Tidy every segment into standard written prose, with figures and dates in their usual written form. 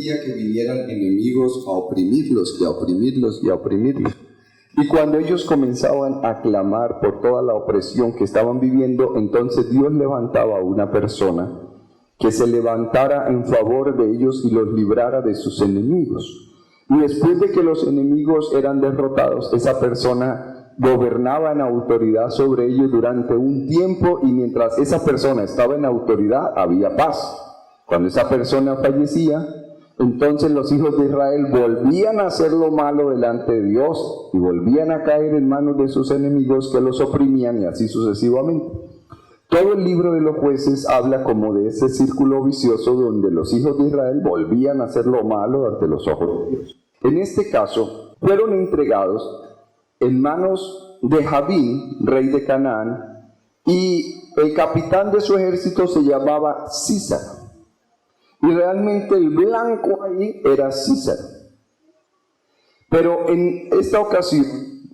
hacía que vinieran enemigos a oprimirlos y a oprimirlos y a oprimirlos. Y cuando ellos comenzaban a clamar por toda la opresión que estaban viviendo, entonces Dios levantaba a una persona que se levantara en favor de ellos y los librara de sus enemigos. Y después de que los enemigos eran derrotados, esa persona gobernaba en autoridad sobre ellos durante un tiempo, y mientras esa persona estaba en autoridad había paz. Cuando esa persona fallecía, entonces los hijos de Israel volvían a hacer lo malo delante de Dios y volvían a caer en manos de sus enemigos que los oprimían, y así sucesivamente. Todo el libro de los Jueces habla como de ese círculo vicioso donde los hijos de Israel volvían a hacer lo malo ante los ojos de Dios. En este caso, fueron entregados en manos de Jabín, rey de Canaán, y el capitán de su ejército se llamaba Císara. Y realmente el blanco ahí era Císara. Pero en esta ocasión,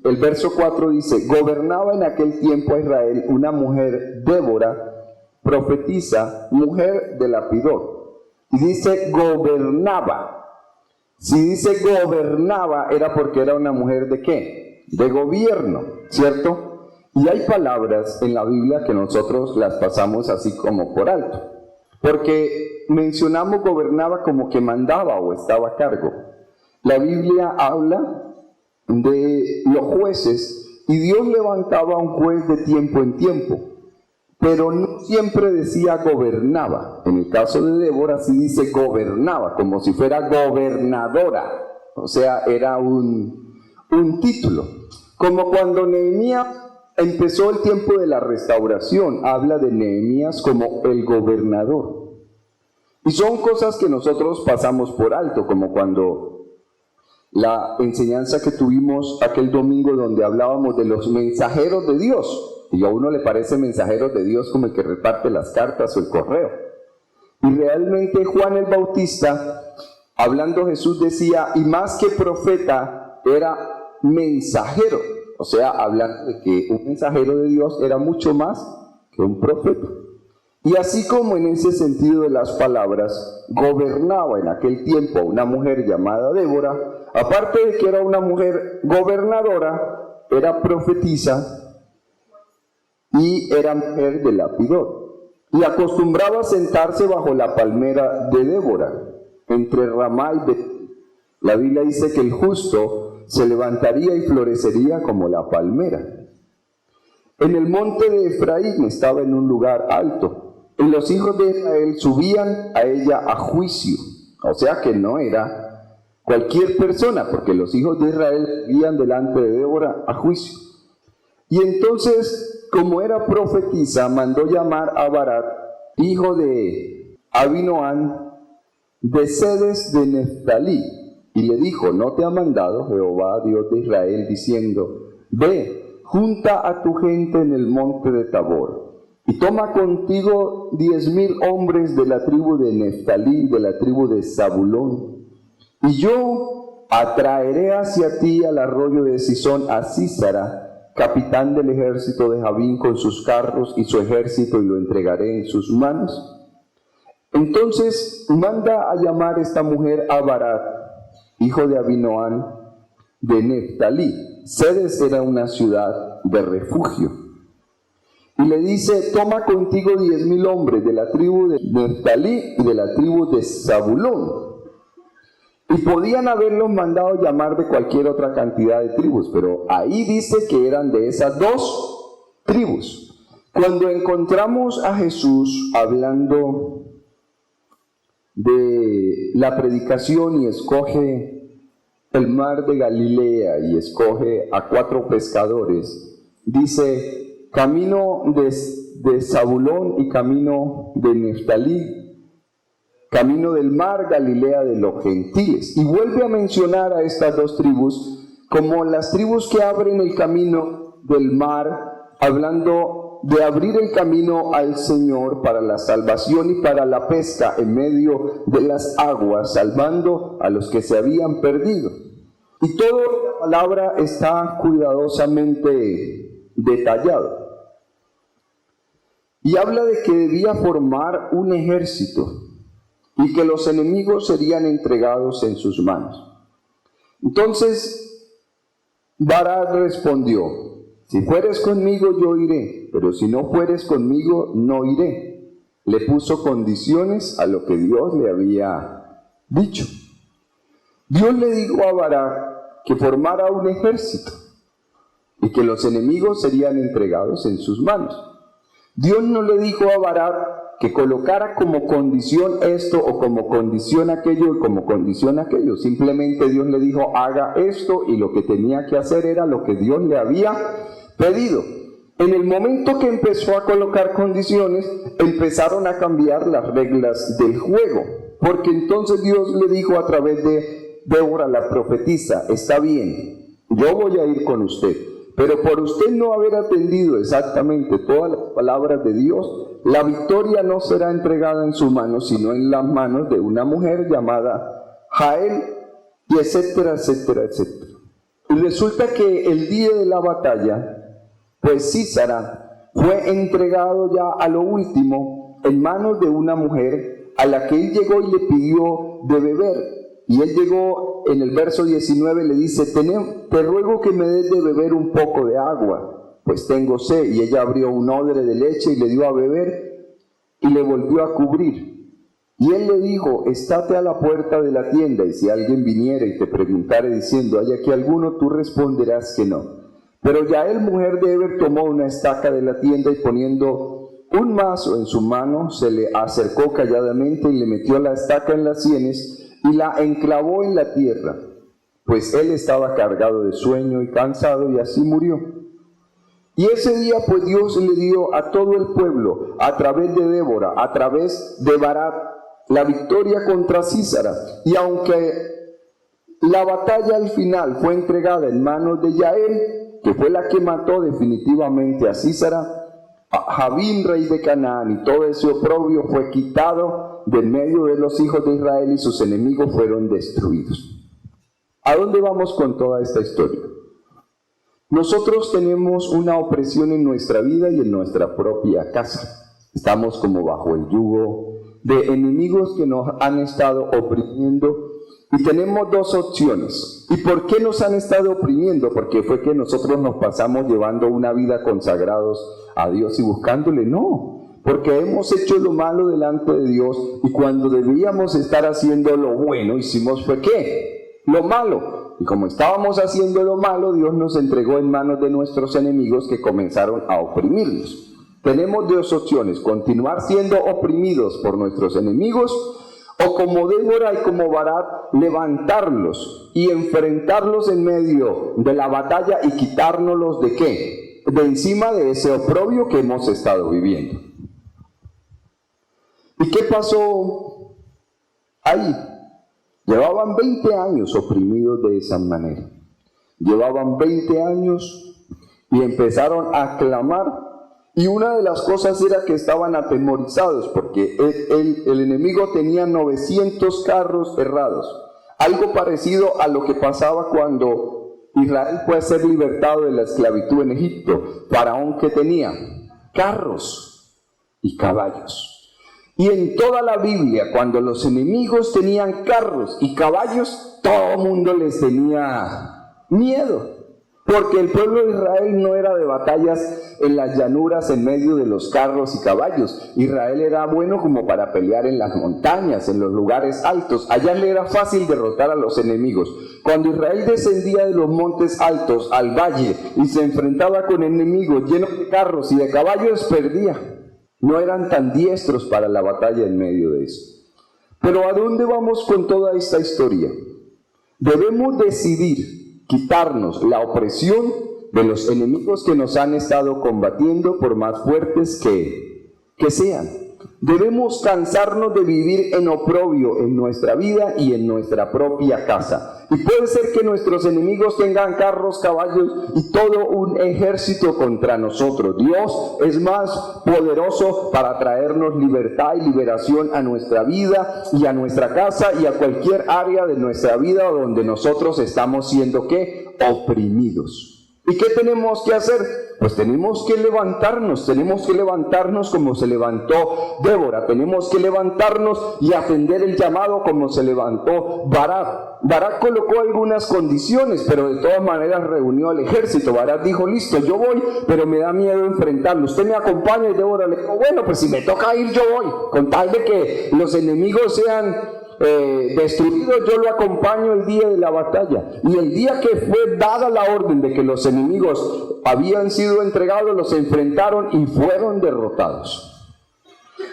el verso 4 dice: gobernaba en aquel tiempo a Israel una mujer, Débora, profetisa, mujer de Lapidot. Y dice gobernaba. Si dice gobernaba, era porque era una mujer ¿de qué? De gobierno, ¿cierto? Y hay palabras en la Biblia que nosotros las pasamos así como por alto, porque mencionamos gobernaba como que mandaba o estaba a cargo. La Biblia habla de los jueces, y Dios levantaba a un juez de tiempo en tiempo, pero no siempre decía gobernaba. En el caso de Débora sí dice gobernaba, como si fuera gobernadora, o sea, era un título. Como cuando Nehemías empezó el tiempo de la restauración, habla de Nehemías como el gobernador. Y son cosas que nosotros pasamos por alto, como cuando la enseñanza que tuvimos aquel domingo donde hablábamos de los mensajeros de Dios. Y a uno le parece mensajeros de Dios como el que reparte las cartas o el correo. Y realmente Juan el Bautista, hablando Jesús, decía, y más que profeta, era mensajero. O sea, hablando de que un mensajero de Dios era mucho más que un profeta. Y así como en ese sentido de las palabras, gobernaba en aquel tiempo una mujer llamada Débora, aparte de que era una mujer gobernadora, era profetisa y era mujer de Lapidot. Y acostumbraba a sentarse bajo la palmera de Débora, entre Ramá y Betel. La Biblia dice que el justo se levantaría y florecería como la palmera. En el monte de Efraín estaba en un lugar alto, y los hijos de Israel subían a ella a juicio. O sea que no era cualquier persona, porque los hijos de Israel subían delante de Débora a juicio. Y entonces, como era profetisa, mandó llamar a Barak, hijo de Abinoam, de Sedes de Neftalí, y le dijo: ¿no te ha mandado Jehová, Dios de Israel, diciendo: ve, junta a tu gente en el monte de Tabor, y toma contigo 10,000 hombres de la tribu de Neftalí y de la tribu de Zabulón, y yo atraeré hacia ti al arroyo de Sison a Císara, capitán del ejército de Jabín, con sus carros y su ejército, y lo entregaré en sus manos? Entonces manda a llamar esta mujer a Barak, hijo de Abinoam, de Neftalí. Sedes era una ciudad de refugio. Y le dice: toma contigo 10,000 hombres de la tribu de Neftalí y de la tribu de Zabulón. Y podían haberlos mandado llamar de cualquier otra cantidad de tribus, pero ahí dice que eran de esas dos tribus. Cuando encontramos a Jesús hablando de la predicación y escoge el mar de Galilea y escoge a 4 pescadores, dice: camino de Zabulón y camino de Neftalí, camino del mar, Galilea de los gentiles. Y vuelve a mencionar a estas dos tribus como las tribus que abren el camino del mar, hablando de abrir el camino al Señor para la salvación y para la pesca en medio de las aguas, salvando a los que se habían perdido. Y toda la palabra está cuidadosamente detallado. Y habla de que debía formar un ejército. y que los enemigos serían entregados en sus manos. Entonces Barak respondió: si fueres conmigo yo iré, pero si no fueres conmigo no iré. Le puso condiciones a lo que Dios le había dicho. Dios le dijo a Barak que formara un ejército y que los enemigos serían entregados en sus manos. Dios no le dijo a Barak que colocara como condición esto o como condición aquello y como condición aquello. Simplemente Dios le dijo: haga esto, y lo que tenía que hacer era lo que Dios le había pedido. En el momento que empezó a colocar condiciones, empezaron a cambiar las reglas del juego, porque entonces Dios le dijo a través de Débora la profetisa: está bien, yo voy a ir con usted, pero por usted no haber atendido exactamente todas las palabras de Dios, la victoria no será entregada en su mano, sino en las manos de una mujer llamada Jael, y etcétera, etcétera, etcétera. Y resulta que el día de la batalla, pues Sísara fue entregado ya a lo último en manos de una mujer a la que él llegó y le pidió de beber. Y él llegó, en el verso 19 le dice: te ruego que me des de beber un poco de agua, pues tengo sed. Y ella abrió un odre de leche y le dio a beber y le volvió a cubrir. Y él le dijo: estate a la puerta de la tienda, y si alguien viniera y te preguntare diciendo: ¿hay aquí alguno?, tú responderás que no. Pero Yael, mujer de Heber, tomó una estaca de la tienda y poniendo un mazo en su mano, se le acercó calladamente y le metió la estaca en las sienes y la enclavó en la tierra, pues él estaba cargado de sueño y cansado, y así murió. Y ese día pues Dios le dio a todo el pueblo, a través de Débora, a través de Barak, la victoria contra Sísara. Y aunque la batalla al final fue entregada en manos de Yael, que fue la que mató definitivamente a Sísara, Jabín, rey de Canaán, y todo ese oprobio fue quitado de medio de los hijos de Israel, y sus enemigos fueron destruidos. ¿A dónde vamos con toda esta historia? Nosotros tenemos una opresión en nuestra vida y en nuestra propia casa. Estamos como bajo el yugo de enemigos que nos han estado oprimiendo, y tenemos dos opciones. ¿Y por qué nos han estado oprimiendo? Porque fue que nosotros nos pasamos llevando una vida consagrados a Dios y buscándole. No, porque hemos hecho lo malo delante de Dios, y cuando debíamos estar haciendo lo bueno, hicimos fue ¿qué? Lo malo. Y como estábamos haciendo lo malo, Dios nos entregó en manos de nuestros enemigos, que comenzaron a oprimirnos. Tenemos dos opciones: continuar siendo oprimidos por nuestros enemigos, o como Débora y como Barak, levantarlos y enfrentarlos en medio de la batalla y quitárnoslos ¿de qué? De encima de ese oprobio que hemos estado viviendo. ¿Y qué pasó ahí? Llevaban 20 años oprimidos de esa manera. Llevaban 20 años y empezaron a clamar. Y una de las cosas era que estaban atemorizados, porque el enemigo tenía 900 carros errados. Algo parecido a lo que pasaba cuando Israel fue a ser libertado de la esclavitud en Egipto. Faraón, que tenía carros y caballos. Y en toda la Biblia, cuando los enemigos tenían carros y caballos, todo el mundo les tenía miedo. Porque el pueblo de Israel no era de batallas en las llanuras en medio de los carros y caballos. Israel era bueno como para pelear en las montañas, en los lugares altos. Allá le era fácil derrotar a los enemigos. Cuando Israel descendía de los montes altos al valle y se enfrentaba con enemigos llenos de carros y de caballos, perdía. No eran tan diestros para la batalla en medio de eso. Pero ¿a dónde vamos con toda esta historia? Debemos decidir quitarnos la opresión de los enemigos que nos han estado combatiendo, por más fuertes que sean. Debemos cansarnos de vivir en oprobio en nuestra vida y en nuestra propia casa. Y puede ser que nuestros enemigos tengan carros, caballos y todo un ejército contra nosotros. Dios es más poderoso para traernos libertad y liberación a nuestra vida y a nuestra casa y a cualquier área de nuestra vida donde nosotros estamos siendo ¿qué? Oprimidos. ¿Y qué tenemos que hacer? Pues tenemos que levantarnos como se levantó Débora, tenemos que levantarnos y atender el llamado como se levantó Barak. Barak colocó algunas condiciones, pero de todas maneras reunió al ejército. Barak dijo, listo, yo voy, pero me da miedo enfrentarlo. Usted me acompaña, y Débora le dijo, bueno, pues si me toca ir, yo voy, con tal de que los enemigos sean destruidos, yo lo acompaño el día de la batalla. Y el día que fue dada la orden de que los enemigos habían sido entregados, los enfrentaron y fueron derrotados.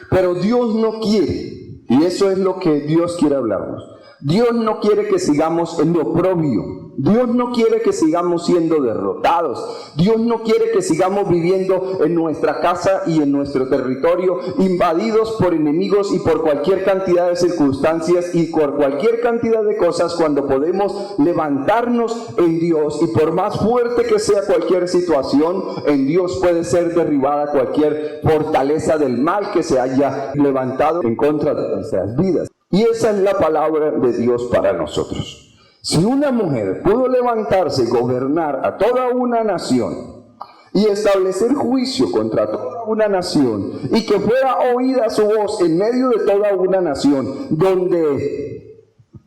Pero Dios no quiere, y eso es lo que Dios quiere hablarnos. Dios no quiere que sigamos en lo oprobio. Dios no quiere que sigamos siendo derrotados. Dios no quiere que sigamos viviendo en nuestra casa y en nuestro territorio invadidos por enemigos y por cualquier cantidad de circunstancias y por cualquier cantidad de cosas, cuando podemos levantarnos en Dios, y por más fuerte que sea cualquier situación, en Dios puede ser derribada cualquier fortaleza del mal que se haya levantado en contra de nuestras vidas. Y esa es la palabra de Dios para nosotros. Si una mujer pudo levantarse y gobernar a toda una nación y establecer juicio contra toda una nación, y que fuera oída su voz en medio de toda una nación, donde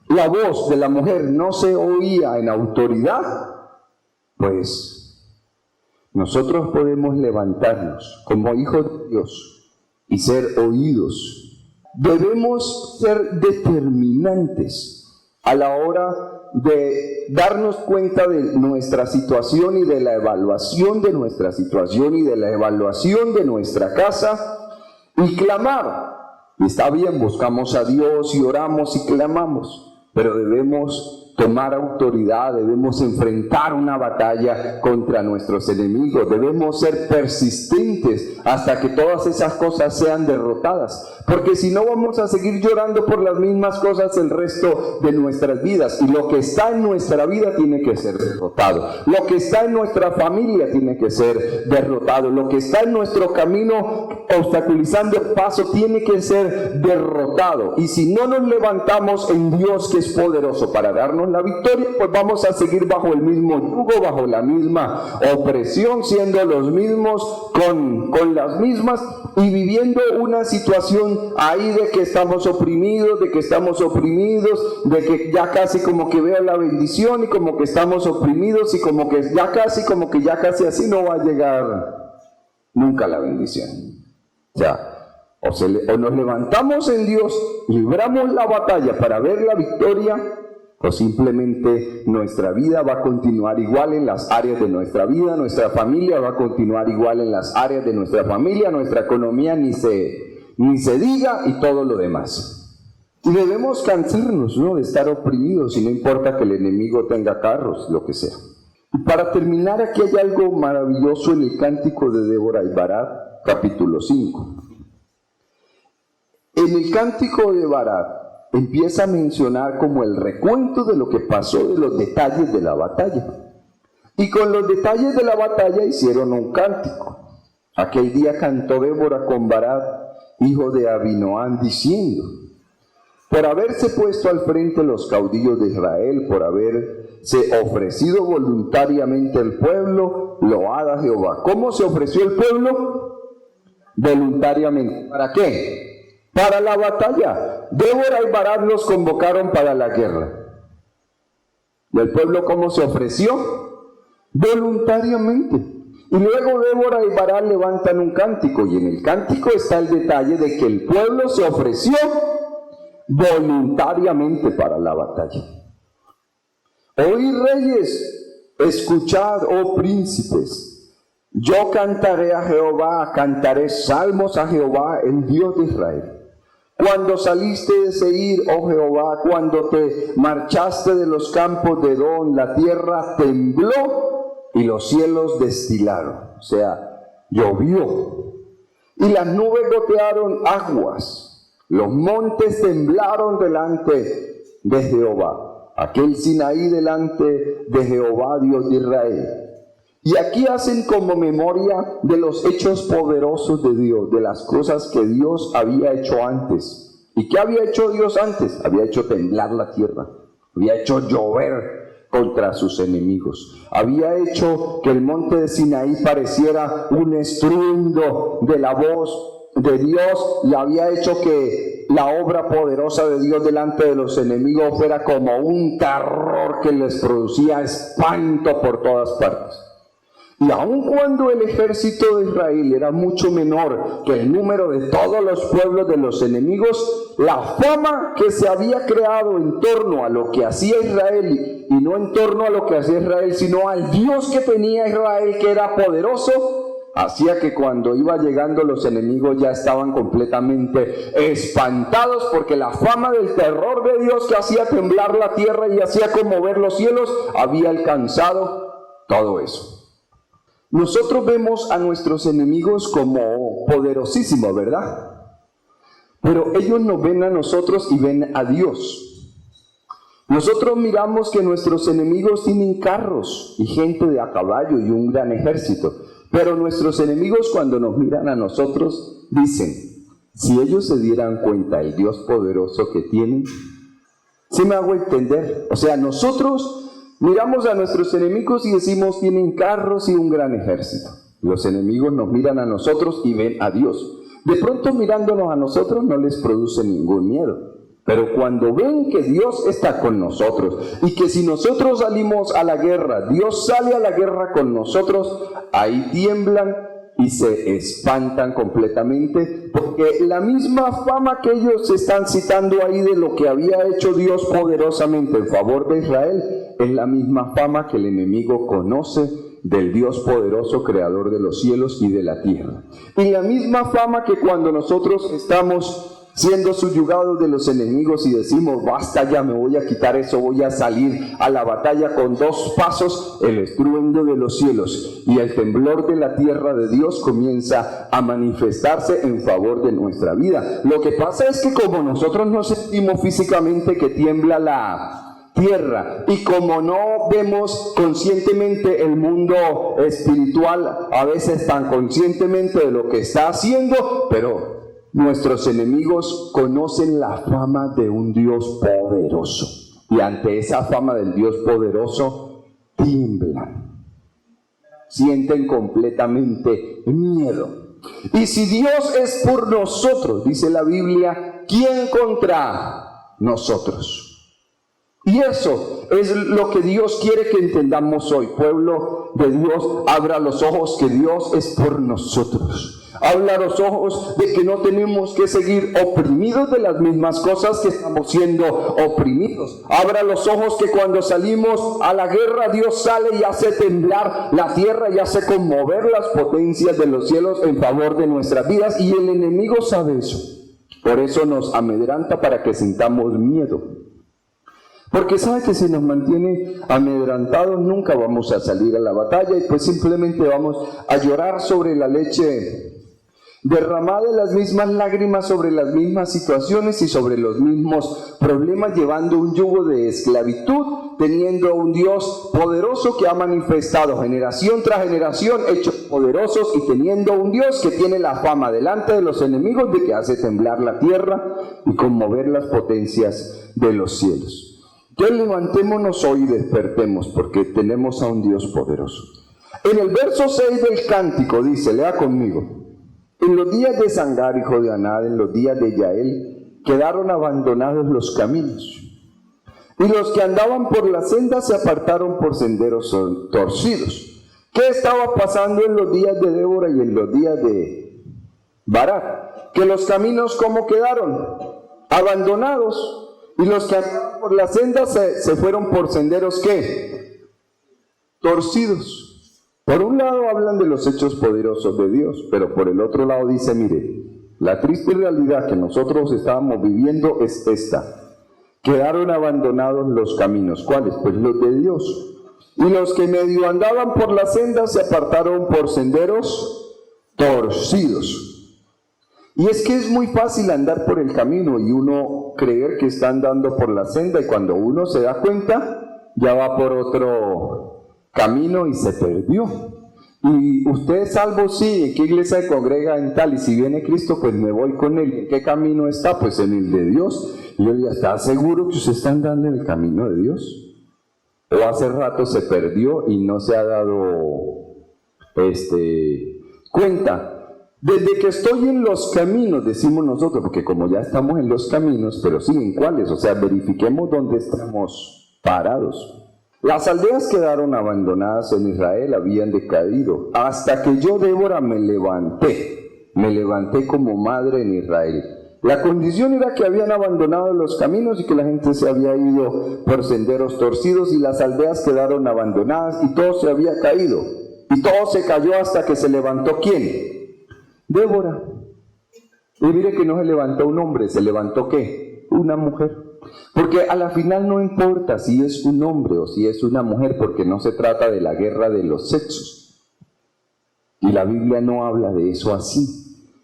la voz de la mujer no se oía en autoridad, pues nosotros podemos levantarnos como hijos de Dios y ser oídos. Debemos ser determinantes a la hora de darnos cuenta de nuestra situación y de la evaluación de nuestra situación y de la evaluación de nuestra casa, y clamar. Y está bien, buscamos a Dios y oramos y clamamos, pero debemos tomar autoridad, debemos enfrentar una batalla contra nuestros enemigos, debemos ser persistentes hasta que todas esas cosas sean derrotadas, porque si no vamos a seguir llorando por las mismas cosas el resto de nuestras vidas, y lo que está en nuestra vida tiene que ser derrotado, lo que está en nuestra familia tiene que ser derrotado, lo que está en nuestro camino obstaculizando el paso tiene que ser derrotado. Y si no nos levantamos en Dios, que es poderoso para darnos la victoria, pues vamos a seguir bajo el mismo yugo, bajo la misma opresión, siendo los mismos con las mismas, y viviendo una situación ahí de que estamos oprimidos, de que ya casi como que veo la bendición, y como que estamos oprimidos, y como que ya casi así no va a llegar nunca la bendición. O nos levantamos en Dios, libramos la batalla para ver la victoria, o simplemente nuestra vida va a continuar igual en las áreas de nuestra vida, nuestra familia va a continuar igual en las áreas de nuestra familia, nuestra economía ni se diga, y todo lo demás. Y debemos cansarnos, ¿no?, de estar oprimidos, y no importa que el enemigo tenga carros, lo que sea. Y para terminar, aquí hay algo maravilloso en el cántico de Débora y Barak, capítulo 5. En el cántico de Barak empieza a mencionar como el recuento de lo que pasó, de los detalles de la batalla. Y con los detalles de la batalla hicieron un cántico. Aquel día cantó Débora con Barak, hijo de Abinoam, diciendo: por haberse puesto al frente los caudillos de Israel, por haberse ofrecido voluntariamente el pueblo, load a Jehová. ¿Cómo se ofreció el pueblo? Voluntariamente. ¿Para qué? Para la batalla. Débora y Barak los convocaron para la guerra. ¿Y el pueblo cómo se ofreció? Voluntariamente. Y luego Débora y Barak levantan un cántico, y en el cántico está el detalle de que el pueblo se ofreció voluntariamente para la batalla. Oíd, reyes, escuchad, oh príncipes. Yo cantaré a Jehová, cantaré salmos a Jehová, el Dios de Israel. Cuando saliste de Seir, oh Jehová, cuando te marchaste de los campos de Edom, la tierra tembló y los cielos destilaron, o sea, llovió, y las nubes gotearon aguas, los montes temblaron delante de Jehová, aquel Sinaí delante de Jehová, Dios de Israel. Y aquí hacen como memoria de los hechos poderosos de Dios, de las cosas que Dios había hecho antes. ¿Y qué había hecho Dios antes? Había hecho temblar la tierra, había hecho llover contra sus enemigos. Había hecho que el monte de Sinaí pareciera un estruendo de la voz de Dios, y había hecho que la obra poderosa de Dios delante de los enemigos fuera como un terror que les producía espanto por todas partes. Y aun cuando el ejército de Israel era mucho menor que el número de todos los pueblos de los enemigos, la fama que se había creado en torno a lo que hacía Israel, y no en torno a lo que hacía Israel, sino al Dios que tenía Israel, que era poderoso, hacía que cuando iba llegando los enemigos ya estaban completamente espantados, porque la fama del terror de Dios que hacía temblar la tierra y hacía conmover los cielos había alcanzado todo eso. Nosotros vemos a nuestros enemigos como poderosísimos, ¿verdad? Pero ellos nos ven a nosotros y ven a Dios. Nosotros miramos que nuestros enemigos tienen carros y gente de a caballo y un gran ejército. Pero nuestros enemigos, cuando nos miran a nosotros, dicen: si ellos se dieran cuenta del Dios poderoso que tienen, ¿sí me hago entender? O sea, nosotros miramos a nuestros enemigos y decimos: tienen carros y un gran ejército. Los enemigos nos miran a nosotros y ven a Dios. De pronto, mirándonos a nosotros no les produce ningún miedo. Pero cuando ven que Dios está con nosotros y que si nosotros salimos a la guerra, Dios sale a la guerra con nosotros, ahí tiemblan y se espantan completamente, porque la misma fama que ellos están citando ahí de lo que había hecho Dios poderosamente en favor de Israel, es la misma fama que el enemigo conoce del Dios poderoso, creador de los cielos y de la tierra. Y la misma fama que cuando nosotros estamos siendo subyugados de los enemigos y decimos: basta ya, me voy a quitar eso, voy a salir a la batalla con 2 pasos, el estruendo de los cielos y el temblor de la tierra de Dios comienza a manifestarse en favor de nuestra vida. Lo que pasa es que como nosotros no sentimos físicamente que tiembla la tierra, y como no vemos conscientemente el mundo espiritual, a veces tan conscientemente de lo que está haciendo, pero nuestros enemigos conocen la fama de un Dios poderoso, y ante esa fama del Dios poderoso tiemblan, sienten completamente miedo. Y si Dios es por nosotros, dice la Biblia, ¿quién contra nosotros? Y eso es lo que Dios quiere que entendamos hoy. Pueblo de Dios, abra los ojos que Dios es por nosotros. Abra los ojos de que no tenemos que seguir oprimidos de las mismas cosas que estamos siendo oprimidos. Abra los ojos que cuando salimos a la guerra, Dios sale y hace temblar la tierra y hace conmover las potencias de los cielos en favor de nuestras vidas. Y el enemigo sabe eso. Por eso nos amedrenta, para que sintamos miedo. Porque sabe que si nos mantiene amedrantados nunca vamos a salir a la batalla, y pues simplemente vamos a llorar sobre la leche derramada, las mismas lágrimas sobre las mismas situaciones y sobre los mismos problemas, llevando un yugo de esclavitud, teniendo un Dios poderoso que ha manifestado generación tras generación hechos poderosos, y teniendo un Dios que tiene la fama delante de los enemigos de que hace temblar la tierra y conmover las potencias de los cielos. Entonces levantémonos hoy y despertemos, porque tenemos a un Dios poderoso. En el verso 6 del cántico dice, lea conmigo: en los días de Sangar, hijo de Anad, en los días de Yael, quedaron abandonados los caminos, y los que andaban por la senda se apartaron por senderos torcidos. ¿Qué estaba pasando en los días de Débora y en los días de Barak? Que los caminos, ¿cómo quedaron? Abandonados. Y los que andaban por la senda se fueron por senderos, ¿qué? Torcidos. Por un lado hablan de los hechos poderosos de Dios, pero por el otro lado dice, mire, la triste realidad que nosotros estábamos viviendo es esta: quedaron abandonados los caminos. ¿Cuáles? Pues los de Dios. Y los que medio andaban por la senda se apartaron por senderos torcidos. Y es que es muy fácil andar por el camino y uno creer que está andando por la senda, y cuando uno se da cuenta ya va por otro camino y se perdió. Y usted es salvo, sí, ¿en qué iglesia se congrega? En tal, y si viene Cristo, pues me voy con él. ¿En qué camino está? Pues en el de Dios. Y yo digo, ¿está seguro que usted está andando en el camino de Dios? o hace rato se perdió y no se ha dado cuenta. Desde que estoy en los caminos, decimos nosotros, porque como ya estamos en los caminos, pero sí, ¿en cuáles? O sea, verifiquemos dónde estamos parados. Las aldeas quedaron abandonadas en Israel, habían decaído, hasta que yo, Débora, me levanté como madre en Israel. La condición era que habían abandonado los caminos y que la gente se había ido por senderos torcidos y las aldeas quedaron abandonadas y todo se había caído. Y todo se cayó hasta que se levantó, ¿quién? Débora. Y mire que no se levantó un hombre, se levantó ¿qué? Una mujer. Porque a la final no importa si es un hombre o si es una mujer, porque no se trata de la guerra de los sexos. Y la Biblia no habla de eso así.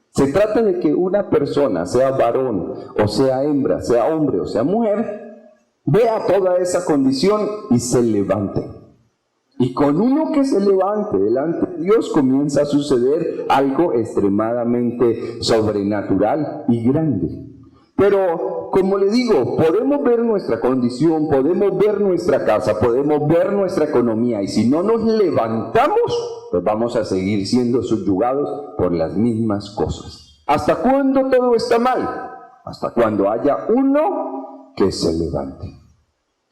Se trata de que una persona, sea varón o sea hembra, sea hombre o sea mujer, vea toda esa condición y se levante. Y con uno que se levante delante de Dios comienza a suceder algo extremadamente sobrenatural y grande. Pero, como le digo, podemos ver nuestra condición, podemos ver nuestra casa, podemos ver nuestra economía, y si no nos levantamos, pues vamos a seguir siendo subyugados por las mismas cosas. ¿Hasta cuándo todo está mal? Hasta cuando haya uno que se levante.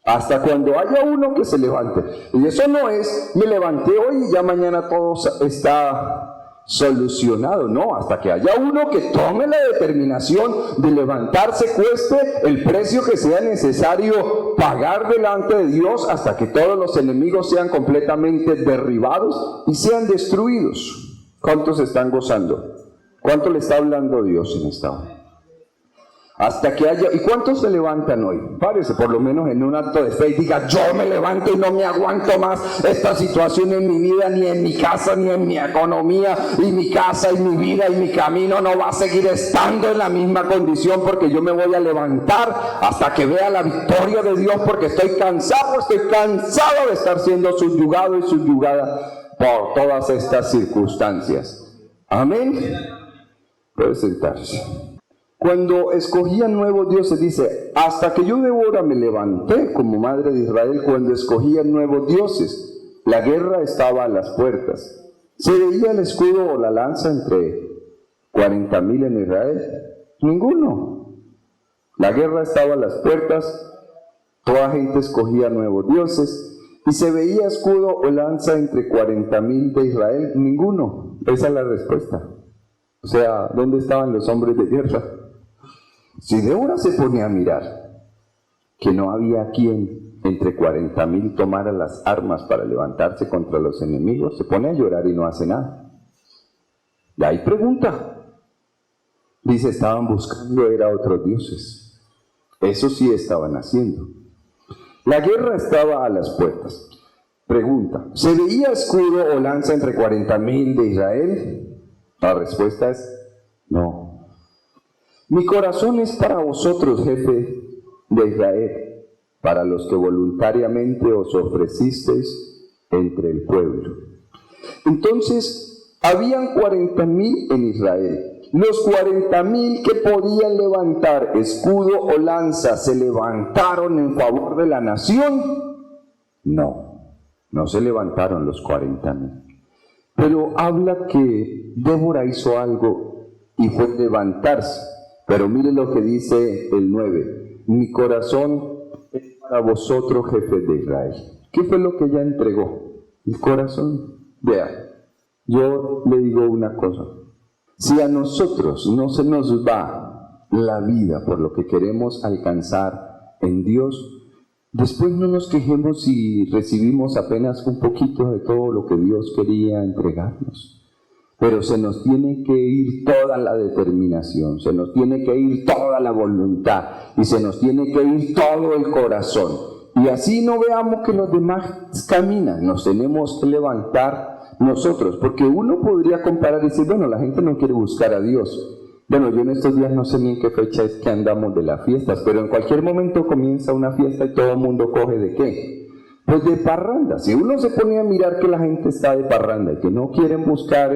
Hasta cuando haya uno que se levante. Y eso no es, me levanté hoy y ya mañana todo está solucionado. No, hasta que haya uno que tome la determinación de levantarse, cueste el precio que sea necesario pagar delante de Dios, hasta que todos los enemigos sean completamente derribados y sean destruidos. ¿Cuántos están gozando? ¿Cuánto le está hablando Dios en esta hora? Hasta que haya... ¿Y cuántos se levantan hoy? Párese por lo menos en un acto de fe y diga: yo me levanto y no me aguanto más esta situación en mi vida, ni en mi casa, ni en mi economía, y mi casa y mi vida y mi camino no va a seguir estando en la misma condición, porque yo me voy a levantar hasta que vea la victoria de Dios, porque estoy cansado de estar siendo subyugado y subyugada por todas estas circunstancias. Amén. Puede sentarse. Cuando escogían nuevos dioses, dice: hasta que yo, Débora, me levanté como madre de Israel, cuando escogían nuevos dioses, la guerra estaba a las puertas. ¿Se veía el escudo o la lanza entre 40,000 en Israel? Ninguno. La guerra estaba a las puertas, toda gente escogía nuevos dioses. ¿Y se veía escudo o lanza entre 40,000 de Israel? Ninguno. Esa es la respuesta. O sea, ¿dónde estaban los hombres de guerra? Si Débora se pone a mirar que no había quien entre 40,000 tomara las armas para levantarse contra los enemigos, se pone a llorar y no hace nada. Y ahí pregunta. Dice: estaban buscando a otros dioses. Eso sí estaban haciendo. La guerra estaba a las puertas. Pregunta: ¿se veía escudo o lanza entre 40,000 de Israel? La respuesta es no. Mi corazón es para vosotros, jefe de Israel, para los que voluntariamente os ofrecisteis entre el pueblo. Entonces, habían 40,000 en Israel. Los 40,000 que podían levantar escudo o lanza, ¿se levantaron en favor de la nación? No se levantaron los 40,000. Pero habla que Débora hizo algo y fue levantarse. Pero mire lo que dice el 9. Mi corazón es para vosotros, jefes de Israel. ¿Qué fue lo que ella entregó? El corazón. Vea, yo le digo una cosa. Si a nosotros no se nos va la vida por lo que queremos alcanzar en Dios, después no nos quejemos si recibimos apenas un poquito de todo lo que Dios quería entregarnos. Pero se nos tiene que ir toda la determinación, se nos tiene que ir toda la voluntad y se nos tiene que ir todo el corazón. Y así no veamos que los demás caminan, nos tenemos que levantar nosotros, porque uno podría comparar y decir: bueno, la gente no quiere buscar a Dios. Bueno, yo en estos días no sé ni en qué fecha es que andamos de las fiestas, pero en cualquier momento comienza una fiesta y todo el mundo coge ¿de qué? Pues de parranda. Si uno se pone a mirar que la gente está de parranda y que no quieren buscar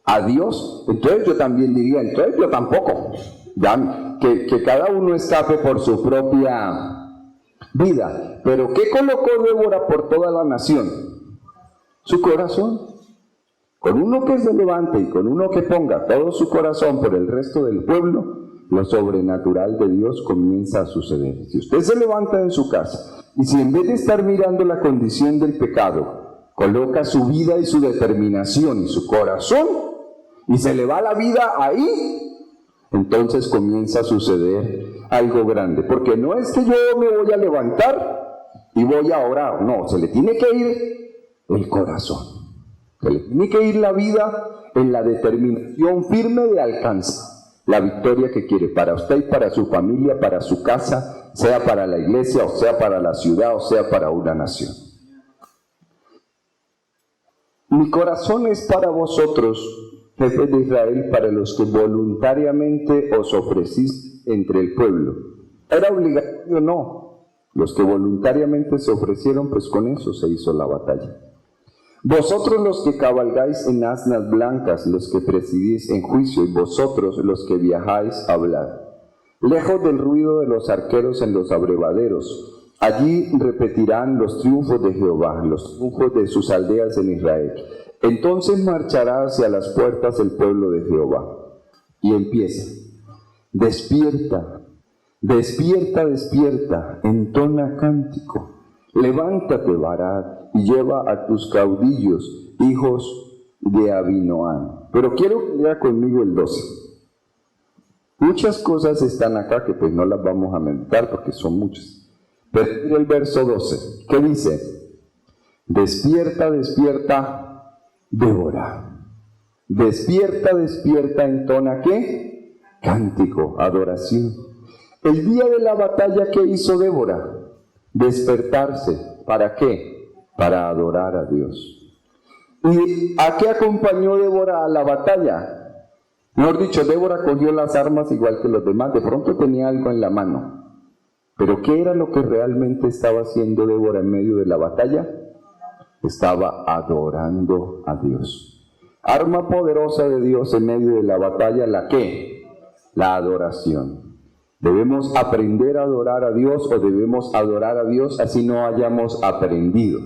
a Dios, entonces yo también diría: entonces yo tampoco. Ya, que cada uno escape por su propia vida. ¿Pero qué colocó Débora por toda la nación? Su corazón. Con uno que se levante y con uno que ponga todo su corazón por el resto del pueblo, lo sobrenatural de Dios comienza a suceder. Si usted se levanta en su casa y si en vez de estar mirando la condición del pecado, coloca su vida y su determinación y su corazón y se le va la vida ahí, entonces comienza a suceder algo grande. Porque no es que yo me voy a levantar y voy a orar, no, se le tiene que ir el corazón. Se le tiene que ir la vida en la determinación firme de alcanzar la victoria que quiere para usted y para su familia, para su casa, sea para la iglesia, o sea para la ciudad, o sea para una nación. Mi corazón es para vosotros, jefes de Israel, para los que voluntariamente os ofrecís entre el pueblo. ¿Era obligatorio? No. Los que voluntariamente se ofrecieron, pues con eso se hizo la batalla. Vosotros los que cabalgáis en asnas blancas, los que presidís en juicio, y vosotros los que viajáis, hablad. Lejos del ruido de los arqueros en los abrevaderos, allí repetirán los triunfos de Jehová, los triunfos de sus aldeas en Israel. Entonces marchará hacia las puertas el pueblo de Jehová. Y empieza. Despierta, despierta, despierta, entona cántico. Levántate, Barak, y lleva a tus caudillos, hijos de Abinoam. Pero quiero que lea conmigo el 12. Muchas cosas están acá que pues no las vamos a meditar porque son muchas. Pero mira el verso 12. ¿Qué dice? Despierta, despierta, Débora. Despierta, despierta, entona ¿qué? Cántico, adoración. El día de la batalla, ¿qué hizo Débora? Despertarse. ¿Para qué? Para adorar a Dios. ¿Y a qué acompañó Débora a la batalla? Mejor dicho, Débora cogió las armas igual que los demás. De pronto tenía algo en la mano. ¿Pero qué era lo que realmente estaba haciendo Débora en medio de la batalla? Estaba adorando a Dios. Arma poderosa de Dios en medio de la batalla, ¿la qué? La adoración. ¿Debemos aprender a adorar a Dios o debemos adorar a Dios así no hayamos aprendido?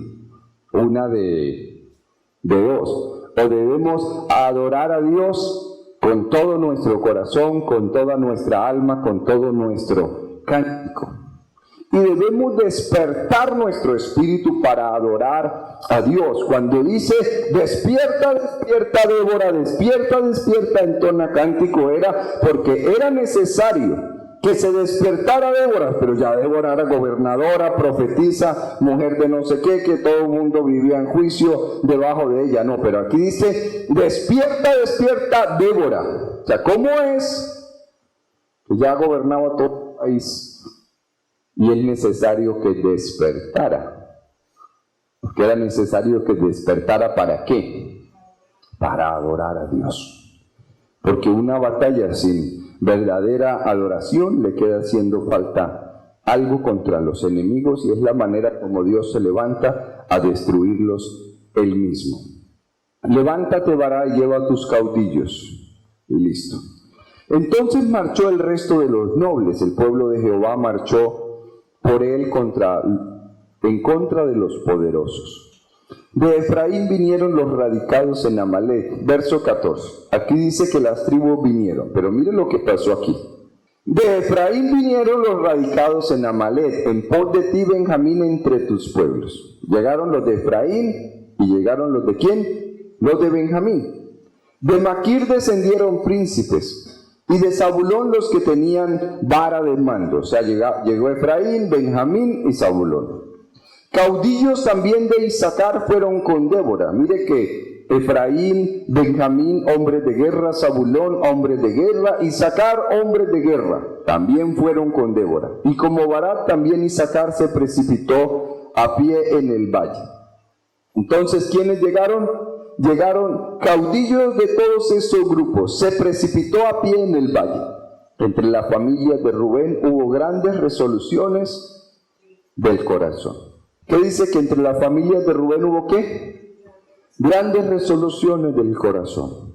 Una de dos. O debemos adorar a Dios con todo nuestro corazón, con toda nuestra alma, con todo nuestro cántico. Y debemos despertar nuestro espíritu para adorar a Dios. Cuando dice, despierta, despierta, Débora, despierta, despierta, entona cántico, era porque era necesario que se despertara Débora, pero ya Débora era gobernadora, profetisa, mujer de no sé qué, que todo el mundo vivía en juicio debajo de ella. No, pero aquí dice, despierta, despierta, Débora. O sea, ¿cómo es que ya gobernaba todo el país y es necesario que despertara? Porque era necesario que despertara, ¿para qué? Para adorar a Dios. Porque una batalla sin verdadera adoración le queda haciendo falta algo contra los enemigos y es la manera como Dios se levanta a destruirlos él mismo. Levántate, Bará, y lleva a tus caudillos. Y listo. Entonces marchó el resto de los nobles. El pueblo de Jehová marchó por él en contra de los poderosos. De Efraín vinieron los radicados en Amalec, verso 14. Aquí dice que las tribus vinieron, pero miren lo que pasó aquí. De Efraín vinieron los radicados en Amalec, en pos de ti, Benjamín, entre tus pueblos. Llegaron los de Efraín y llegaron los de ¿quién? Los de Benjamín. De Maquir descendieron príncipes y de Zabulón los que tenían vara de mando. O sea, llegó Efraín, Benjamín y Zabulón. Caudillos también de Isaacar fueron con Débora. Mire que Efraín, Benjamín, hombres de guerra, Zabulón, hombres de guerra, Isaacar, hombres de guerra, también fueron con Débora. Y como Barak, también Isaacar se precipitó a pie en el valle. Entonces, ¿quiénes llegaron? Llegaron caudillos de todos esos grupos. Se precipitó a pie en el valle. Entre las familias de Rubén hubo grandes resoluciones del corazón. ¿Qué dice? Que entre las familias de Rubén hubo ¿qué? Grandes resoluciones del corazón.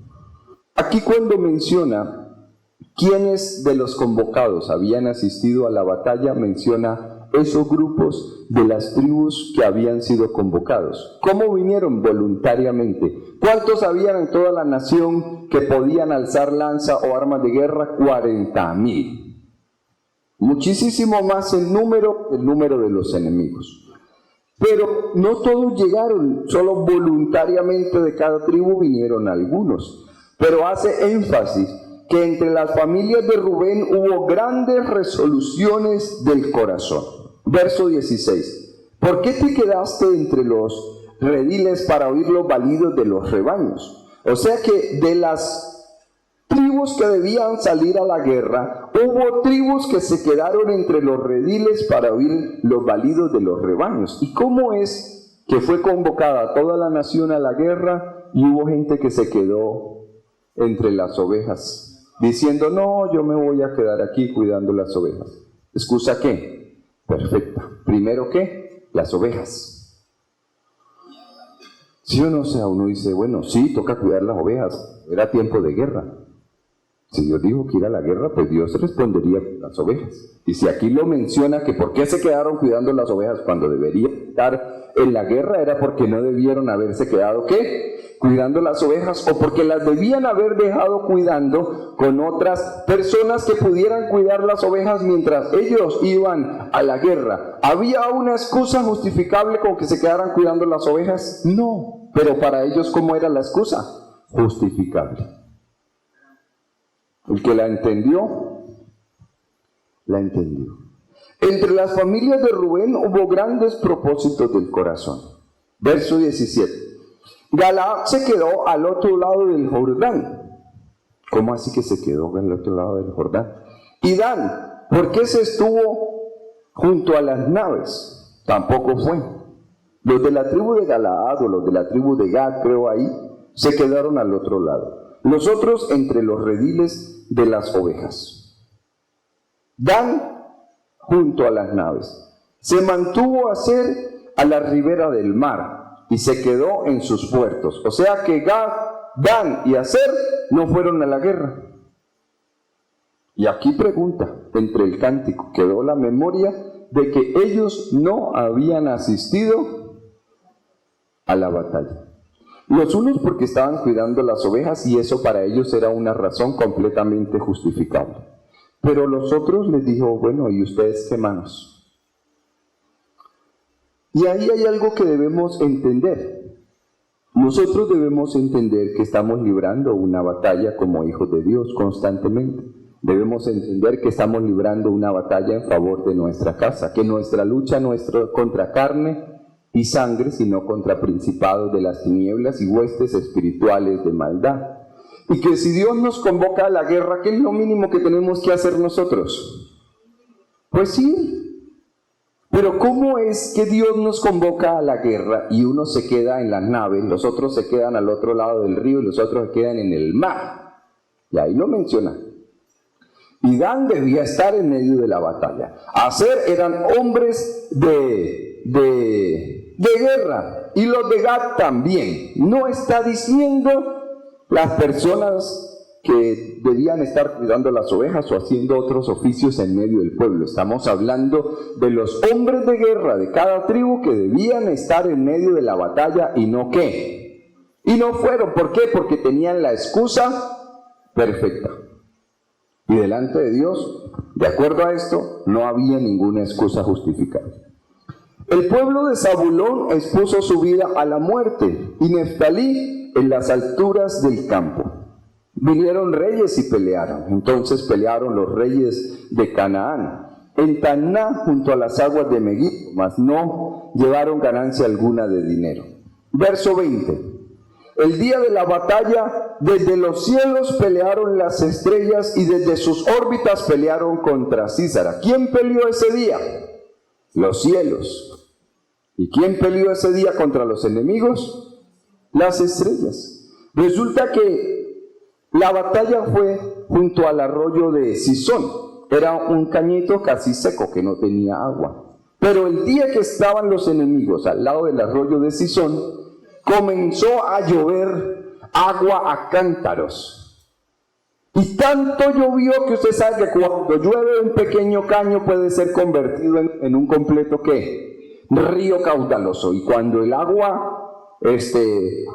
Aquí cuando menciona quiénes de los convocados habían asistido a la batalla, menciona esos grupos de las tribus que habían sido convocados. ¿Cómo vinieron? Voluntariamente. ¿Cuántos habían en toda la nación que podían alzar lanza o armas de guerra? 40,000. Muchísimo más el número de los enemigos. Pero no todos llegaron, solo voluntariamente de cada tribu vinieron algunos. Pero hace énfasis que entre las familias de Rubén hubo grandes resoluciones del corazón. Verso 16. ¿Por qué te quedaste entre los rediles para oír los balidos de los rebaños? O sea que de las tribus que debían salir a la guerra, hubo tribus que se quedaron entre los rediles para oír los balidos de los rebaños. ¿Y cómo es que fue convocada toda la nación a la guerra y hubo gente que se quedó entre las ovejas, diciendo, no, yo me voy a quedar aquí cuidando las ovejas? ¿Excusa qué? Perfecta. Primero, ¿qué? Las ovejas. Si uno dice, bueno, sí, toca cuidar las ovejas, era tiempo de guerra. Si Dios dijo que ir a la guerra, pues Dios respondería por las ovejas. Y si aquí lo menciona que por qué se quedaron cuidando las ovejas cuando deberían estar en la guerra, era porque no debieron haberse quedado, ¿qué? Cuidando las ovejas, o porque las debían haber dejado cuidando con otras personas que pudieran cuidar las ovejas mientras ellos iban a la guerra. ¿Había una excusa justificable con que se quedaran cuidando las ovejas? No, pero para ellos, ¿cómo era la excusa? Justificable. El que la entendió, la entendió. Entre las familias de Rubén hubo grandes propósitos del corazón. Verso 17. Galaad se quedó al otro lado del Jordán. ¿Cómo así que se quedó al otro lado del Jordán? Y Dan, ¿por qué se estuvo junto a las naves? Tampoco fue. Los de la tribu de Galaad o los de la tribu de Gad, creo ahí, se quedaron al otro lado. Los otros entre los rediles de las ovejas. Dan junto a las naves. Se mantuvo a la ribera del mar y se quedó en sus puertos. O sea que Gad, Dan y Aser no fueron a la guerra. Y aquí pregunta, entre el cántico quedó la memoria de que ellos no habían asistido a la batalla. Los unos porque estaban cuidando las ovejas y eso para ellos era una razón completamente justificable. Pero los otros les dijo, bueno, ¿y ustedes qué manos? Y ahí hay algo que debemos entender. Nosotros debemos entender que estamos librando una batalla como hijos de Dios constantemente. Debemos entender que estamos librando una batalla en favor de nuestra casa, que nuestra lucha no es contra carne y sangre, sino contra principados de las tinieblas y huestes espirituales de maldad. Y que si Dios nos convoca a la guerra, ¿qué es lo mínimo que tenemos que hacer nosotros? Pues ir. Pero ¿cómo es que Dios nos convoca a la guerra y uno se queda en las naves, los otros se quedan al otro lado del río y los otros se quedan en el mar? Y ahí lo menciona. Y Dan debía estar en medio de la batalla. Aser eran hombres de guerra, y los de Gad también. No está diciendo las personas que debían estar cuidando las ovejas o haciendo otros oficios en medio del pueblo. Estamos hablando de los hombres de guerra de cada tribu que debían estar en medio de la batalla y no ¿qué? Y no fueron. ¿Por qué? Porque tenían la excusa perfecta. Y delante de Dios, de acuerdo a esto, no había ninguna excusa justificable. El pueblo de Zabulón expuso su vida a la muerte, y Neftalí en las alturas del campo. Vinieron reyes y pelearon. Entonces pelearon los reyes de Canaán en Taná junto a las aguas de Megiddo, mas no llevaron ganancia alguna de dinero. Verso 20. El día de la batalla, desde los cielos pelearon las estrellas y desde sus órbitas pelearon contra Sísara. ¿Quién peleó ese día? Los cielos. ¿Y quién peleó ese día contra los enemigos? Las estrellas. Resulta que la batalla fue junto al arroyo de Sisón. Era un cañito casi seco que no tenía agua. Pero el día que estaban los enemigos al lado del arroyo de Sisón, comenzó a llover agua a cántaros. Y tanto llovió que usted sabe que cuando llueve un pequeño caño puede ser convertido en un completo ¿qué? Río caudaloso. Y cuando el agua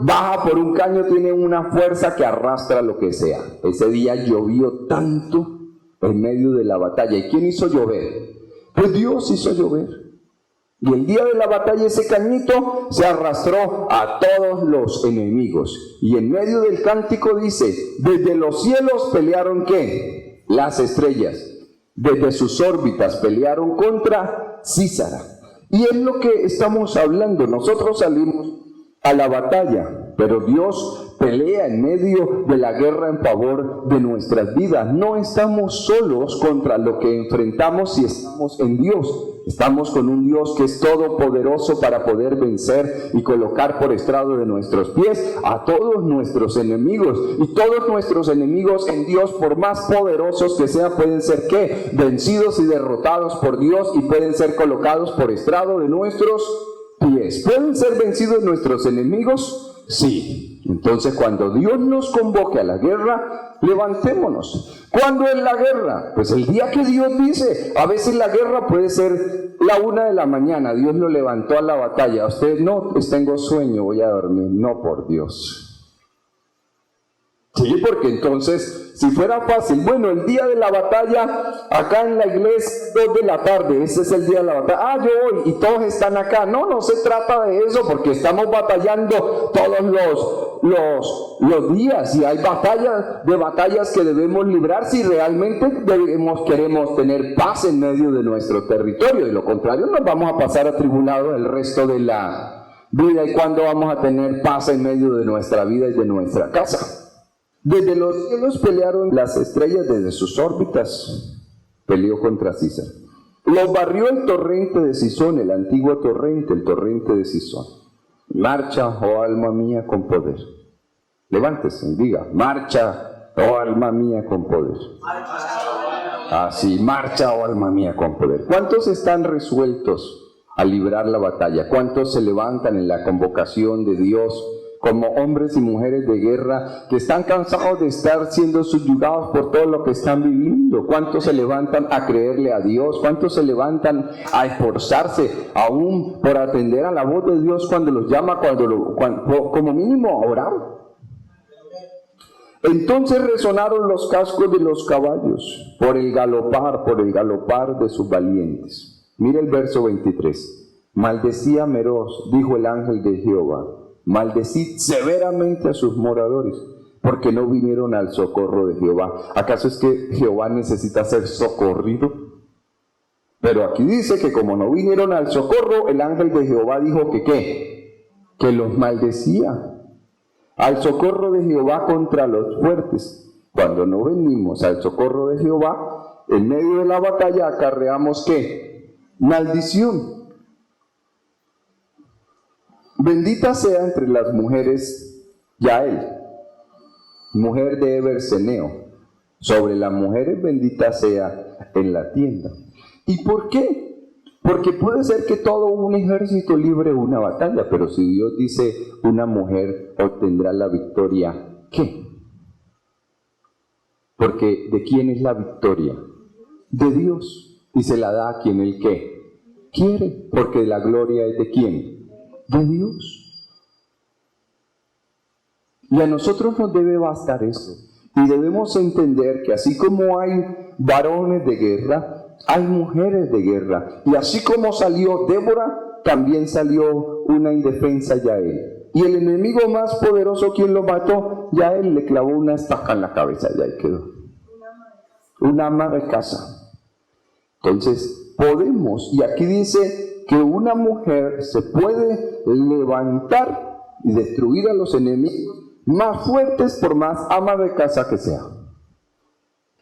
baja por un caño tiene una fuerza que arrastra lo que sea. Ese día llovió tanto en medio de la batalla. ¿Y quién hizo llover? Pues Dios hizo llover. Y el día de la batalla ese cañito se arrastró a todos los enemigos. Y en medio del cántico dice, desde los cielos pelearon ¿qué? Las estrellas. Desde sus órbitas pelearon contra Císara. Y es lo que estamos hablando. Nosotros salimos a la batalla, pero Dios pelea en medio de la guerra en favor de nuestras vidas. No estamos solos contra lo que enfrentamos si estamos en Dios. Estamos con un Dios que es todopoderoso para poder vencer y colocar por estrado de nuestros pies a todos nuestros enemigos. Y todos nuestros enemigos en Dios, por más poderosos que sean, pueden ser ¿qué? Vencidos y derrotados por Dios y pueden ser colocados por estrado de nuestros pies. ¿Pueden ser vencidos nuestros enemigos? Sí. Entonces, cuando Dios nos convoque a la guerra, levantémonos. ¿Cuándo es la guerra? Pues el día que Dios dice. A veces la guerra puede ser la 1 de la mañana. Dios lo levantó a la batalla. Usted no, pues tengo sueño, voy a dormir. No, por Dios. Sí, porque entonces, si fuera fácil, bueno, el día de la batalla, acá en la iglesia, 2 de la tarde, ese es el día de la batalla. Ah, yo voy y todos están acá. No, no se trata de eso, porque estamos batallando todos los días. Y hay batallas que debemos librar si realmente queremos tener paz en medio de nuestro territorio. De lo contrario, nos vamos a pasar atribulados el resto de la vida. ¿Y cuándo vamos a tener paz en medio de nuestra vida y de nuestra casa? Desde los cielos pelearon las estrellas, desde sus órbitas peleó contra Císara. Los barrió el torrente de Cisón, el antiguo torrente, el torrente de Cisón. Marcha, oh alma mía, con poder. Levántese y diga, marcha, oh alma mía, con poder. Así, marcha, oh alma mía, con poder. ¿Cuántos están resueltos a librar la batalla? ¿Cuántos se levantan en la convocación de Dios como hombres y mujeres de guerra que están cansados de estar siendo subyugados por todo lo que están viviendo? ¿Cuántos se levantan a creerle a Dios? ¿Cuántos se levantan a esforzarse aún por atender a la voz de Dios cuando los llama, como mínimo a orar? Entonces resonaron los cascos de los caballos por el galopar de sus valientes. Mira el verso 23. Maldecía Meroz, dijo el ángel de Jehová, maldecid severamente a sus moradores, porque no vinieron al socorro de Jehová. ¿Acaso es que Jehová necesita ser socorrido? Pero aquí dice que como no vinieron al socorro, el ángel de Jehová dijo que ¿qué? Que los maldecía. Al socorro de Jehová contra los fuertes. Cuando no venimos al socorro de Jehová, en medio de la batalla acarreamos ¿qué? Maldición. Bendita sea entre las mujeres Yael, mujer de Eberseneo. Sobre las mujeres bendita sea en la tienda. ¿Y por qué? Porque puede ser que todo un ejército libre una batalla, pero si Dios dice una mujer obtendrá la victoria, ¿qué? Porque ¿de quién es la victoria? De Dios. Y se la da a quien Él ¿qué? Quiere, porque la gloria es ¿de quién? De Dios. Y a nosotros nos debe bastar eso. Y debemos entender que así como hay varones de guerra, hay mujeres de guerra. Y así como salió Débora, también salió una indefensa Yael. Y el enemigo más poderoso, ¿quién lo mató? Yael le clavó una estaca en la cabeza y ahí quedó. Una ama de casa. Entonces, podemos, y aquí dice que una mujer se puede levantar y destruir a los enemigos más fuertes por más ama de casa que sea.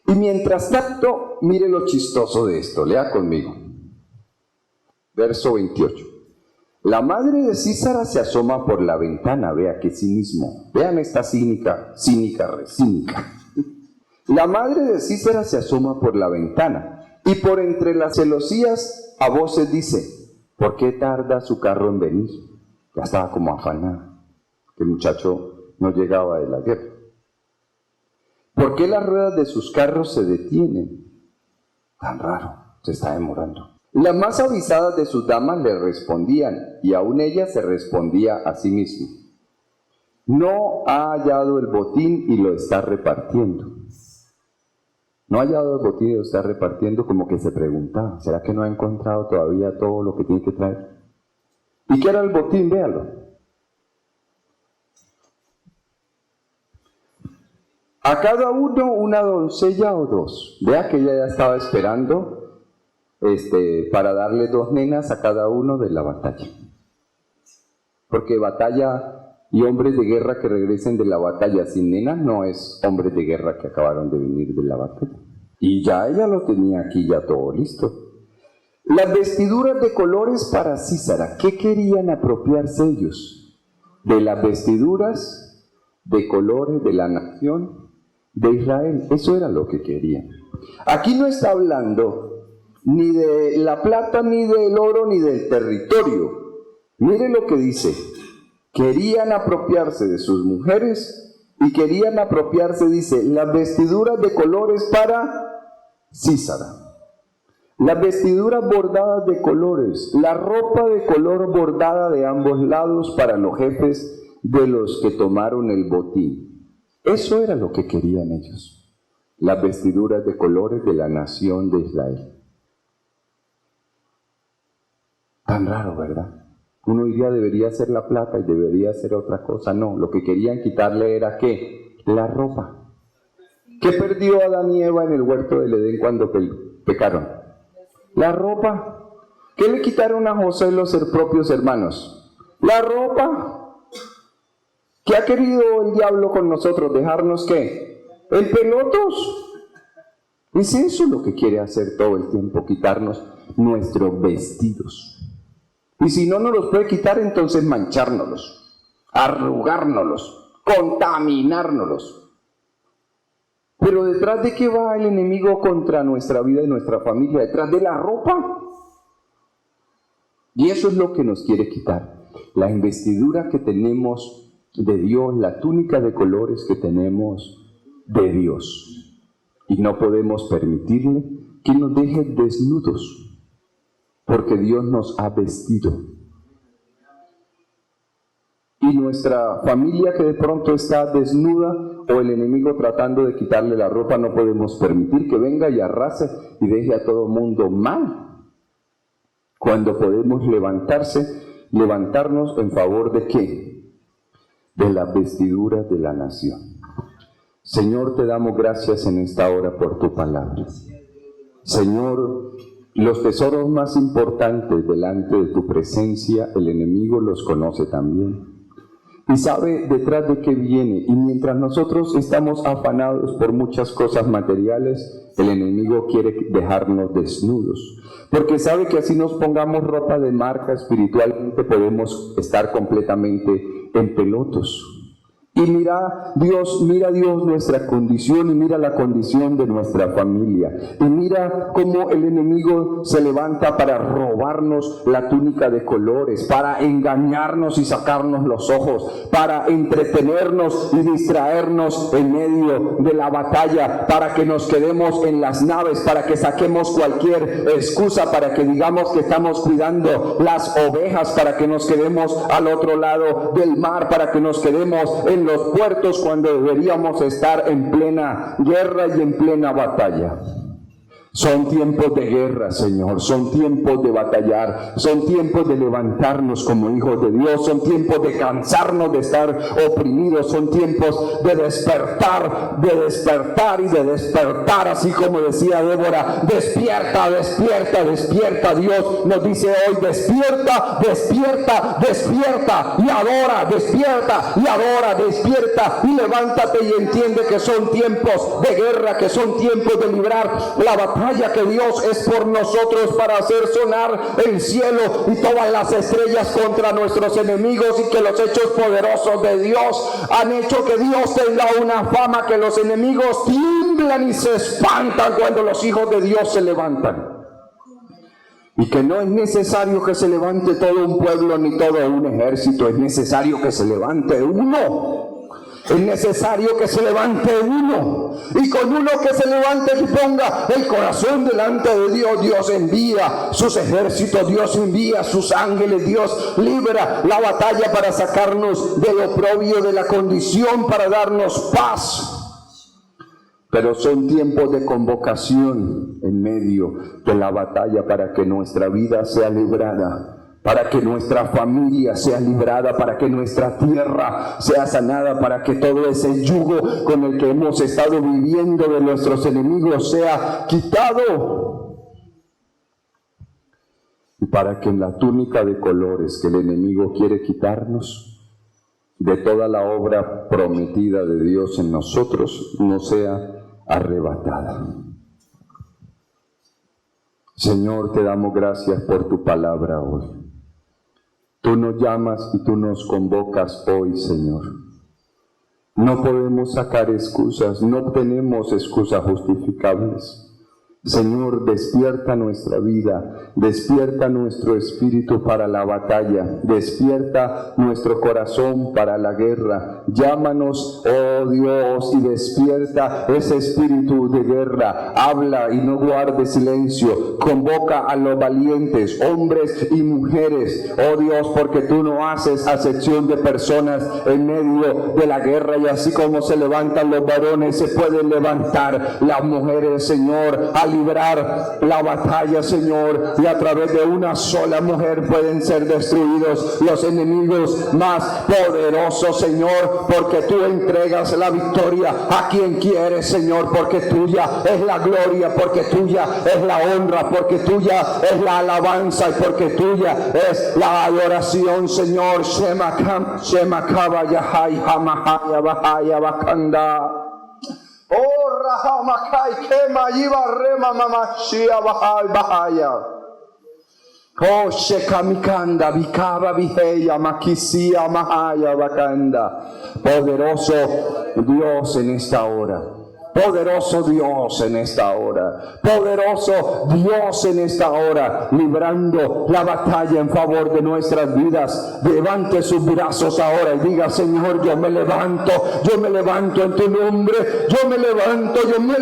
Y mientras tanto, mire lo chistoso de esto, lea conmigo. Verso 28. La madre de Císara se asoma por la ventana, vea qué cinismo. Vean esta cínica. La madre de Císara se asoma por la ventana y por entre las celosías a voces dice, ¿por qué tarda su carro en venir? Ya estaba como afanada. El muchacho no llegaba de la guerra. ¿Por qué las ruedas de sus carros se detienen? Tan raro, se está demorando. Las más avisadas de sus damas le respondían, y aún ella se respondía a sí misma. No ha hallado el botín y lo está repartiendo. No ha hallado el botín y lo está repartiendo, como que se preguntaba, ¿será que no ha encontrado todavía todo lo que tiene que traer? ¿Y qué era el botín? Véalo. A cada uno una doncella o dos. Vea que ella ya estaba esperando para darle 2 nenas a cada uno de la batalla. Porque batalla y hombres de guerra que regresen de la batalla sin nenas no es hombres de guerra que acabaron de venir de la batalla. Y ya ella lo tenía aquí ya todo listo. Las vestiduras de colores para Sísara. ¿Qué querían apropiarse ellos? De las vestiduras de colores de la nación de Israel. Eso era lo que querían. Aquí no está hablando ni de la plata, ni del oro, ni del territorio. Mire lo que dice. Querían apropiarse de sus mujeres y querían apropiarse, dice, las vestiduras de colores para Sísara. Las vestiduras bordadas de colores, la ropa de color bordada de ambos lados para los jefes de los que tomaron el botín. Eso era lo que querían ellos, las vestiduras de colores de la nación de Israel. Tan raro, ¿verdad? Uno diría debería ser la plata y debería ser otra cosa. No, lo que querían quitarle era ¿qué? La ropa. ¿Qué perdió Adán y Eva en el huerto del Edén cuando pecaron? La ropa. ¿Qué le quitaron a José los propios hermanos? La ropa. ¿Qué ha querido el diablo con nosotros? ¿Dejarnos qué? ¿El pelotos? Es eso lo que quiere hacer todo el tiempo, quitarnos nuestros vestidos. Y si no nos los puede quitar, entonces manchárnoslos, arrugárnoslos, contaminárnoslos. Pero ¿detrás de qué va el enemigo contra nuestra vida y nuestra familia? Detrás de la ropa. Y eso es lo que nos quiere quitar. La investidura que tenemos de Dios, la túnica de colores que tenemos de Dios. Y no podemos permitirle que nos deje desnudos. Porque Dios nos ha vestido. Y nuestra familia que de pronto está desnuda o el enemigo tratando de quitarle la ropa, no podemos permitir que venga y arrase y deje a todo mundo mal. Cuando podemos levantarnos en favor de ¿qué? De las vestiduras de la nación. Señor, te damos gracias en esta hora por tu palabra. Señor, los tesoros más importantes delante de tu presencia, el enemigo los conoce también. Y sabe detrás de qué viene. Y mientras nosotros estamos afanados por muchas cosas materiales, el enemigo quiere dejarnos desnudos. Porque sabe que así nos pongamos ropa de marca, espiritualmente podemos estar completamente en pelotos. Y mira Dios nuestra condición y mira la condición de nuestra familia. Y mira cómo el enemigo se levanta para robarnos la túnica de colores, para engañarnos y sacarnos los ojos, para entretenernos y distraernos en medio de la batalla, para que nos quedemos en las naves, para que saquemos cualquier excusa, para que digamos que estamos cuidando las ovejas, para que nos quedemos al otro lado del mar, para que nos quedemos en los puertos cuando deberíamos estar en plena guerra y en plena batalla. Son tiempos de guerra, Señor, son tiempos de batallar, son tiempos de levantarnos como hijos de Dios, son tiempos de cansarnos de estar oprimidos, son tiempos de despertar y de despertar, así como decía Débora, despierta, despierta, despierta. Dios nos dice hoy, despierta, despierta, despierta y adora, despierta y adora, despierta y levántate y entiende que son tiempos de guerra, que son tiempos de librar la batalla, que Dios es por nosotros para hacer sonar el cielo y todas las estrellas contra nuestros enemigos, y que los hechos poderosos de Dios han hecho que Dios tenga una fama, que los enemigos tiemblan y se espantan cuando los hijos de Dios se levantan. Y que no es necesario que se levante todo un pueblo ni todo un ejército, es necesario que se levante uno. Es necesario que se levante uno, y con uno que se levante y ponga el corazón delante de Dios, Dios envía sus ejércitos, Dios envía sus ángeles, Dios libra la batalla para sacarnos del oprobio de la condición, para darnos paz. Pero son tiempos de convocación en medio de la batalla para que nuestra vida sea librada, para que nuestra familia sea librada, para que nuestra tierra sea sanada, para que todo ese yugo con el que hemos estado viviendo de nuestros enemigos sea quitado. Y para que en la túnica de colores que el enemigo quiere quitarnos, de toda la obra prometida de Dios en nosotros, no sea arrebatada. Señor, te damos gracias por tu palabra hoy. Tú nos llamas y tú nos convocas hoy, Señor. No podemos sacar excusas, no tenemos excusas justificables. Señor, despierta nuestra vida, despierta nuestro espíritu para la batalla, despierta nuestro corazón para la guerra. Llámanos, oh Dios, y despierta ese espíritu de guerra. Habla y no guarde silencio. Convoca a los valientes, hombres y mujeres, oh Dios, porque tú no haces acepción de personas en medio de la guerra, y así como se levantan los varones, se pueden levantar las mujeres, Señor, a librar la batalla, Señor, y a través de una sola mujer pueden ser destruidos los enemigos más poderosos, Señor, porque tú entregas la victoria a quien quieres, Señor, porque tuya es la gloria, porque tuya es la honra, porque tuya es la alabanza, y porque tuya es la adoración, Señor. Shemakam, Shemakaba, Yahai, Hamahaya, Bahaya, Bakanda. Oh, Rahamakai, Kema, Yiva, Rema, Mamashia, Bahai, Bahaya. Oh, Shekamikanda, Vikaba, Viheya, Makisia, Mahaya, Bakanda. Poderoso Dios en esta hora. Poderoso Dios en esta hora, poderoso Dios en esta hora, librando la batalla en favor de nuestras vidas. Levante sus brazos ahora y diga: Señor, yo me levanto en tu nombre, yo me levanto, yo me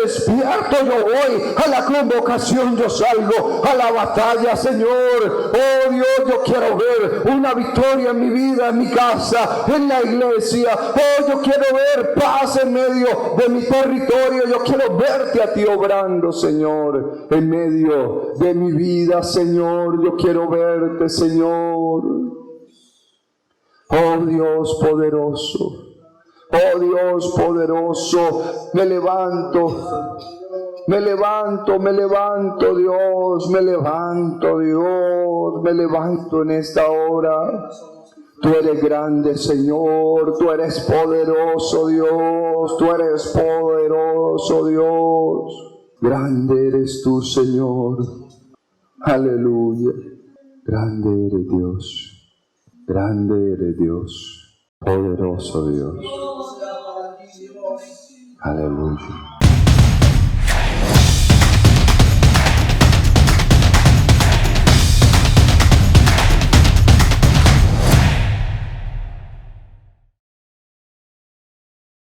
despierto, yo voy a la convocación, yo salgo a la batalla, Señor. Oh Dios, yo quiero ver una victoria en mi vida, en mi casa, en la iglesia. Oh, yo quiero ver paz en medio de mi territorio. Yo quiero verte a ti obrando, Señor, en medio de mi vida, Señor. Yo quiero verte, Señor. Oh Dios poderoso, oh Dios poderoso, me levanto, Dios, me levanto en esta hora. Tú eres grande, Señor, tú eres poderoso, Dios, tú eres poderoso, Dios. Grande eres tú, Señor. Aleluya. Grande eres Dios. Grande eres Dios. Poderoso Dios. Aleluya.